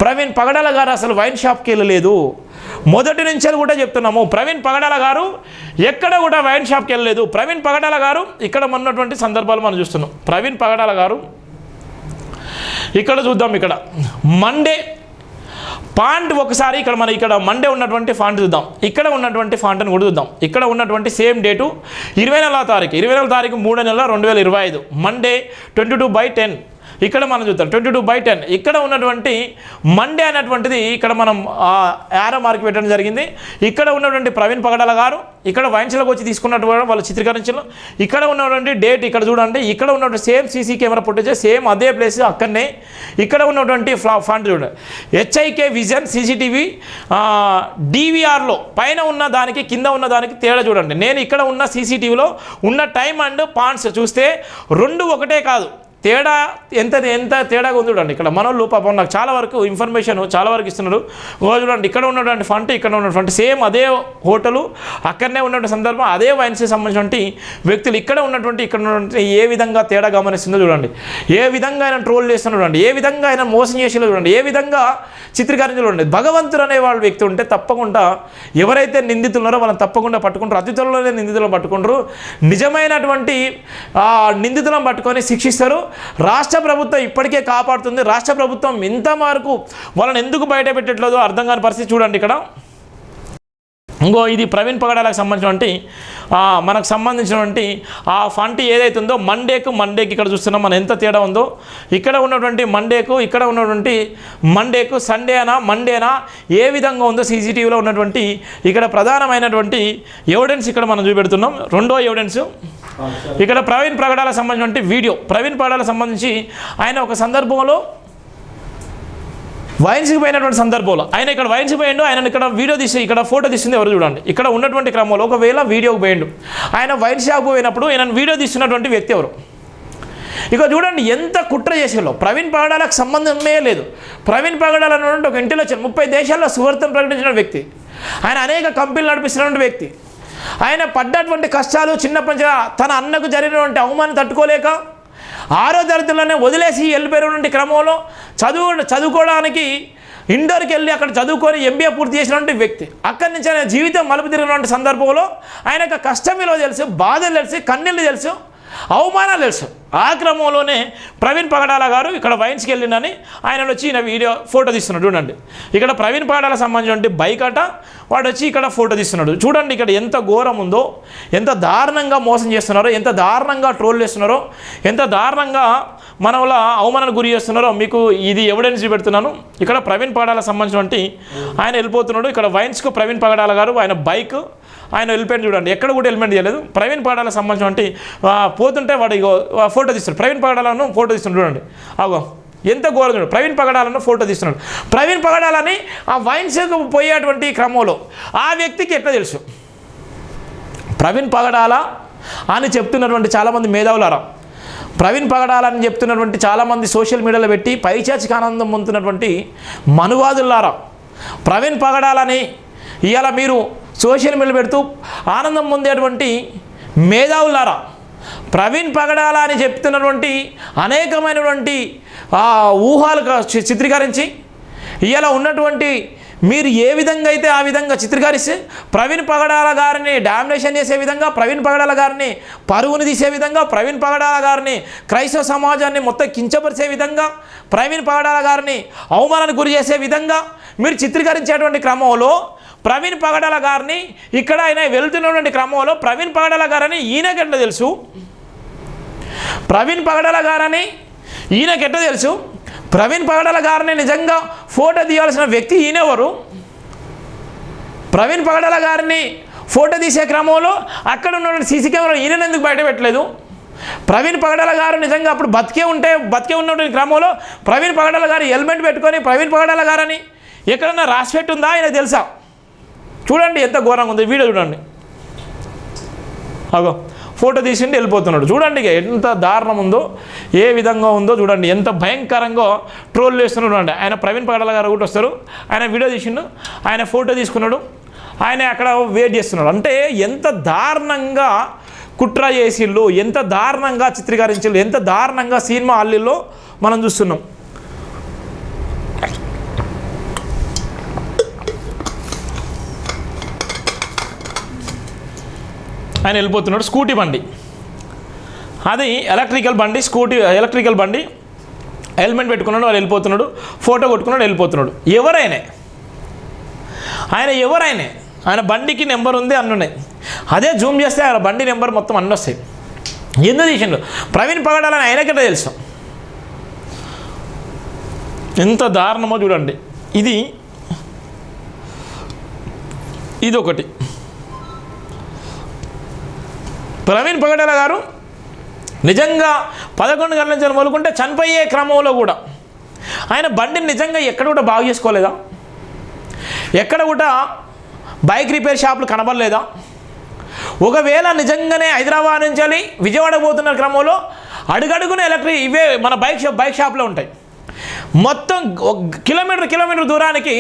ప్రవీణ్ పగడాల గారు అసలు వైన్ షాప్కి వెళ్ళలేదు. మొదటి నుంచి కూడా చెప్తున్నాము, ప్రవీణ్ పగడాల గారు ఎక్కడ కూడా వైన్ షాప్కి వెళ్ళలేదు. ప్రవీణ్ పగడాల గారు ఇక్కడ ఉన్నటువంటి సందర్భాలు మనం చూస్తున్నాం. ప్రవీణ్ పగడాల గారు ఇక్కడ చూద్దాం, ఇక్కడ మండే ఫాంట్ ఒకసారి ఇక్కడ మండే ఉన్నటువంటి ఫాంట్ చూద్దాం. ఇక్కడ ఉన్నటువంటి ఫాంట్ని కూడా చూద్దాం. ఇక్కడ ఉన్నటువంటి సేమ్ డేటు 24వ తారీఖు 3వ నెల 2025 మండే 22/10. ఇక్కడ మనం చూద్దాం 22/10. ఇక్కడ ఉన్నటువంటి మండే అనేటువంటిది ఇక్కడ మనం యారో మార్క్ పెట్టడం జరిగింది. ఇక్కడ ఉన్నటువంటి ప్రవీణ్ పగడాల గారు ఇక్కడ వైన్స్లోకి వచ్చి తీసుకున్నటువంటి వాళ్ళు చిత్రీకరించడం. ఇక్కడ ఉన్నటువంటి డేట్ ఇక్కడ చూడండి. ఇక్కడ ఉన్నటువంటి same CC camera footage same అదే ప్లేస్ అక్కడనే. ఇక్కడ ఉన్నటువంటి ఫాంట్ చూడండి, హెచ్ఐకే విజన్ సీసీటీవీ డివిఆర్లో పైన ఉన్న దానికి కింద ఉన్న దానికి తేడా చూడండి. నేను ఇక్కడ ఉన్న సీసీటీవీలో ఉన్న టైం అండ్ పాయింట్స్ చూస్తే రెండు ఒకటే కాదు, తేడా ఎంత తేడాగా ఉంది చూడండి. ఇక్కడ మనోళ్ళు పాపం నాకు చాలా వరకు ఇన్ఫర్మేషన్ చాలా వరకు ఇస్తున్నారు. చూడండి ఇక్కడ ఉన్నటువంటి ఫంట్ ఇక్కడ ఉన్నటువంటి సేమ్ అదే హోటలు అక్కడనే ఉన్నటువంటి సందర్భం అదే వైన్స్కి సంబంధించినటువంటి వ్యక్తులు ఇక్కడ ఉన్నటువంటి ఏ విధంగా తేడా గమనిస్తుందో చూడండి. ఏ విధంగా ఆయన ట్రోల్ చేస్తున్నా చూడండి, ఏ విధంగా ఆయన మోసం చేసినా చూడండి, ఏ విధంగా చిత్రీకరించాలో చూడండి. భగవంతుడు అనే వాళ్ళ వ్యక్తి ఉంటే తప్పకుండా ఎవరైతే నిందితున్నారో వాళ్ళని తప్పకుండా పట్టుకుంటారు. అతి త్వరలోనే నిందితులను పట్టుకుంటారు. నిజమైనటువంటి నిందితులను పట్టుకొని శిక్షిస్తారు. రాష్ట్ర ప్రభుత్వం ఇప్పటికే కాపాడుతుంది. రాష్ట్ర ప్రభుత్వం ఇంత వరకు వాళ్ళని ఎందుకు బయట పెట్టట్లేదో అర్థం కాని పరిస్థితి చూడండి. ఇక్కడ ఇది ప్రవీణ్ పగడాలకు సంబంధించినటువంటి మనకు సంబంధించినటువంటి ఆ ఫంట్ ఏదైతే ఉందో మండేకి ఇక్కడ చూస్తున్నాం మనం ఎంత తేడా ఉందో. ఇక్కడ ఉన్నటువంటి మండేకు ఇక్కడ ఉన్నటువంటి మండేకు మండేనా ఏ విధంగా ఉందో సీసీటీవీలో ఉన్నటువంటి ఇక్కడ ప్రధానమైనటువంటి ఎవిడెన్స్ ఇక్కడ మనం చూపెడుతున్నాం. రెండో ఎవిడెన్స్ ఇక్కడ ప్రవీణ్ పగడాలకు సంబంధించినటువంటి వీడియో. ప్రవీణ్ పగడాలకు సంబంధించి ఆయన ఒక సందర్భంలో వైన్స్కి పోయినటువంటి సందర్భంలో ఆయన ఇక్కడ వైన్స్కి పోయిండు. ఆయన ఇక్కడ వీడియో తీసి ఇక్కడ ఫోటో తీసింది ఎవరు చూడండి. ఇక్కడ ఉన్నటువంటి క్రమంలో ఒకవేళ వీడియోకి పోయిండు, ఆయన వైన్ షాప్ పోయినప్పుడు ఆయన వీడియో తీస్తున్నటువంటి వ్యక్తి ఎవరు. ఇక చూడండి ఎంత కుట్ర చేసేలో. ప్రవీణ్ పగడాలకు సంబంధమే లేదు. ప్రవీణ్ పగడాల అన్నటువంటి ఒక ఇంటెలెక్చువల్ 30 దేశాల్లో సువార్తను ప్రకటించిన వ్యక్తి. ఆయన అనేక కంపెనీలు నడిపిస్తున్నటువంటి వ్యక్తి. ఆయన పడ్డటువంటి కష్టాలు చిన్నప్పటి తన అన్నకు జరిగినటువంటి అవమానం తట్టుకోలేక 6వ తరగతిలోనే వదిలేసి వెళ్ళిపోయినటువంటి క్రమంలో చదువుకోవడానికి ఇండోర్కి వెళ్ళి అక్కడ చదువుకొని ఎంబీఏ పూర్తి చేసినటువంటి వ్యక్తి. అక్కడి నుంచి ఆయన జీవితం మలుపు తిరిగినటువంటి సందర్భంలో ఆయనకు కష్టం విలువ తెలుసు, బాధలు తెలుసు, కన్నీళ్ళు తెలుసు, అవమానాలు తెలుసు. ఆ క్రమంలోనే ప్రవీణ్ పగడాల గారు ఇక్కడ వైన్స్కి వెళ్ళిందని ఆయన వచ్చి ఈయన వీడియో ఫోటో తీస్తున్నాడు చూడండి. ఇక్కడ ప్రవీణ్ పగడాల సంబంధించిన బైక్ అట వాడు వచ్చి ఇక్కడ ఫోటో తీస్తున్నాడు చూడండి. ఇక్కడ ఎంత ఘోరం ఉందో, ఎంత దారుణంగా మోసం చేస్తున్నారో, ఎంత దారుణంగా ట్రోల్ చేస్తున్నారో, ఎంత దారుణంగా మన వల్ల అవమానానికి గురి చేస్తున్నారో మీకు ఇది ఎవిడెన్స్ పెడుతున్నాను. ఇక్కడ ప్రవీణ్ పగడాల సంబంధించినటువంటి ఆయన వెళ్ళిపోతున్నాడు. ఇక్కడ వైన్స్కు ప్రవీణ్ పగడాల గారు ఆయన బైక్ ఆయన వెళ్ళిపోయింది చూడండి. ఎక్కడ కూడా హెల్మెట్ చేయలేదు. ప్రవీణ్ పగడాలకు సంబంధించినటువంటి పోతుంటే వాడు ఫోటో తీస్తున్నాడు. ప్రవీణ్ పగడాలను ఫోటో తీస్తున్నాడు చూడండి. అగో ఎంత ఘోరం చూడండి. ప్రవీణ్ పగడాలను ఫోటో తీస్తున్నాడు. ప్రవీణ్ పగడాలని ఆ వైన్స్కి పోయేటువంటి క్రమంలో ఆ వ్యక్తికి ఎట్లా తెలుసు ప్రవీణ్ పగడాల అని చెప్తున్నటువంటి చాలామంది మేధావులారా, ప్రవీణ్ పగడాలని చెప్తున్నటువంటి చాలామంది సోషల్ మీడియాలో పెట్టి పైచాచిక ఆనందం పొందుతున్నటువంటి మనువాదులారా, ప్రవీణ్ పగడాలని ఇవాళ మీరు సోషల్ మీడియా పెడుతూ ఆనందం పొందేటువంటి మేధావులారా, ప్రవీణ్ పగడాల అని చెప్తున్నటువంటి అనేకమైనటువంటి ఊహాలు చిత్రీకరించి ఇవాళ ఉన్నటువంటి మీరు ఏ విధంగా అయితే ఆ విధంగా చిత్రీకరిస్తే ప్రవీణ్ పగడాల గారిని డామినేషన్ చేసే విధంగా, ప్రవీణ్ పగడాల గారిని పరువుని తీసే విధంగా, ప్రవీణ్ పగడాల గారిని క్రైస్తవ సమాజాన్ని మొత్తం కించపరిచే విధంగా, ప్రవీణ్ పగడాల గారిని అవమానానికి గురి చేసే విధంగా మీరు చిత్రీకరించేటువంటి క్రమంలో ప్రవీణ్ పగడాల గారిని ఇక్కడ ఆయన వెళ్తున్నటువంటి క్రమంలో ప్రవీణ్ పగడాల గారని ఈయనకెట్లా తెలుసు? ప్రవీణ్ పగడాల గారని ఈయనకెట్లా తెలుసు? ప్రవీణ్ పగడాల గారిని నిజంగా ఫోటో తీయాల్సిన వ్యక్తి ఈయనెవరు? ప్రవీణ్ పగడాల గారిని ఫోటో తీసే క్రమంలో అక్కడ ఉన్న సీసీ కెమెరా ఈయన ఎందుకు బయట పెట్టలేదు? ప్రవీణ్ పగడాల గారు నిజంగా అప్పుడు బతికే ఉన్నటువంటి క్రమంలో ప్రవీణ్ పగడాల గారు హెల్మెట్ పెట్టుకొని ప్రవీణ్ పగడాల గారని ఎక్కడన్నా రాసి పెట్టుందా ఆయన తెలుసా? చూడండి ఎంత ఘోరంగా ఉంది. వీడియో చూడండి. అగో ఫోటో తీసిండి వెళ్ళిపోతున్నాడు. చూడండి ఎంత దారుణం ఉందో, ఏ విధంగా ఉందో చూడండి, ఎంత భయంకరంగా ట్రోల్ చేస్తున్నాడు. చూడండి ఆయన ప్రవీణ్ పగడాల గారు కూడా వస్తారు. ఆయన వీడియో తీసిండు, ఆయన ఫోటో తీసుకున్నాడు, ఆయన అక్కడ వెయిట్ చేస్తున్నాడు. అంటే ఎంత దారుణంగా కుట్ర చేసిళ్ళు, ఎంత దారుణంగా చిత్రీకరించిళ్ళు, ఎంత దారుణంగా సినిమా అల్లిల్లో మనం చూస్తున్నాం. ఆయన వెళ్ళిపోతున్నాడు. స్కూటీ బండి, అది ఎలక్ట్రికల్ బండి హెల్మెట్ పెట్టుకున్నాడు, వాడు వెళ్ళిపోతున్నాడు. ఫోటో కొట్టుకున్నాడు, వెళ్ళిపోతున్నాడు. ఎవరైనా ఆయన బండికి నెంబర్ ఉంది, అన్నీ ఉన్నాయి. అదే జూమ్ చేస్తే ఆయన బండి నెంబర్ మొత్తం అన్నీ వస్తాయి. ఎందుకు తీసిండు? ప్రవీణ్ పగడాలని ఆయనకంటే తెలుసు. ఎంత దారుణమో చూడండి. ఇది ఒకటి. ప్రవీణ్ పగడాల గారు నిజంగా 11 గంటల నుంచి మొదలుకుంటే చనిపోయే క్రమంలో కూడా ఆయన బండిని నిజంగా ఎక్కడ కూడా బాగు చేసుకోలేదా? ఎక్కడ కూడా బైక్ రిపేర్ షాపులు కనబడలేదా? ఒకవేళ నిజంగానే హైదరాబాద్ నుంచి విజయవాడ పోతున్న క్రమంలో అడుగడుగున ఇవే మన బైక్ షాప్లో ఉంటాయి. మొత్తం కిలోమీటర్ దూరానికి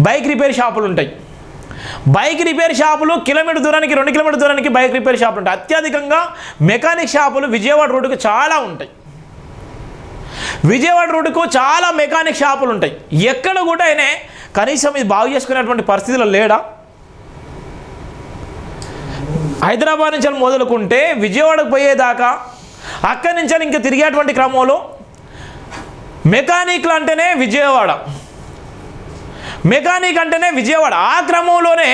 బైక్ రిపేర్ షాపులు ఉంటాయి. బైక్ రిపేర్ షాపులు కిలోమీటర్ దూరానికి 2 కిలోమీటర్ దూరానికి బైక్ రిపేర్ షాపులు ఉంటాయి. అత్యధికంగా మెకానిక్ షాపులు విజయవాడ రోడ్డుకు చాలా ఉంటాయి. విజయవాడ రోడ్డుకు చాలా మెకానిక్ షాపులు ఉంటాయి. ఎక్కడ కూడా ఆయన కనీసం ఇది బాగు చేసుకునేటువంటి పరిస్థితిలో లేడా? హైదరాబాద్ నుంచి మొదలుకుంటే విజయవాడకు పోయేదాకా అక్కడి నుంచి ఇంకా తిరిగేటువంటి క్రమంలో మెకానిక్ అంటేనే విజయవాడ. ఆ క్రమంలోనే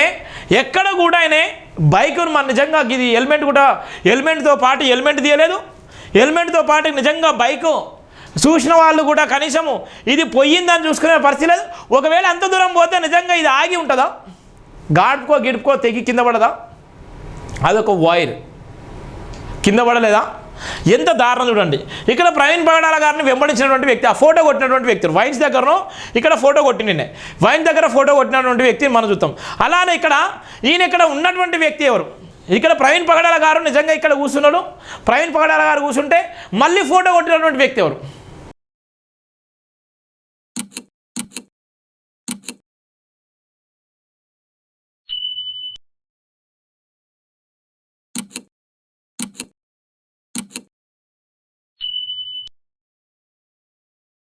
ఎక్కడ కూడా ఆయన బైకును మన నిజంగా ఇది హెల్మెట్తో పాటు హెల్మెట్ తీయలేదు. హెల్మెట్తో పాటు నిజంగా బైకు చూసిన వాళ్ళు కూడా కనీసము ఇది పోయిందని చూసుకునే పరిస్థితి లేదు. ఒకవేళ అంత దూరం పోతే నిజంగా ఇది ఆగి ఉంటుందా? గిడుపుకో తెగి కింద పడదా? అదొక వైర్ కింద పడలేదా? ఎంత దారుణం చూడండి. ఇక్కడ ప్రవీణ్ పగడాల గారిని వెంబడించినటువంటి వ్యక్తి, ఆ ఫోటో కొట్టినటువంటి వ్యక్తి వైన్స్ దగ్గరనో ఇక్కడ ఫోటో కొట్టిన వైన్ దగ్గర ఫోటో కొట్టినటువంటి వ్యక్తిని మనం చూస్తాం. అలానే ఈయన ఉన్నటువంటి వ్యక్తి ఎవరు? ఇక్కడ ప్రవీణ్ పగడాల గారు నిజంగా ఇక్కడ కూర్చున్నాడు. ప్రవీణ్ పగడాల గారు కూర్చుంటే మళ్ళీ ఫోటో కొట్టినటువంటి వ్యక్తి ఎవరు?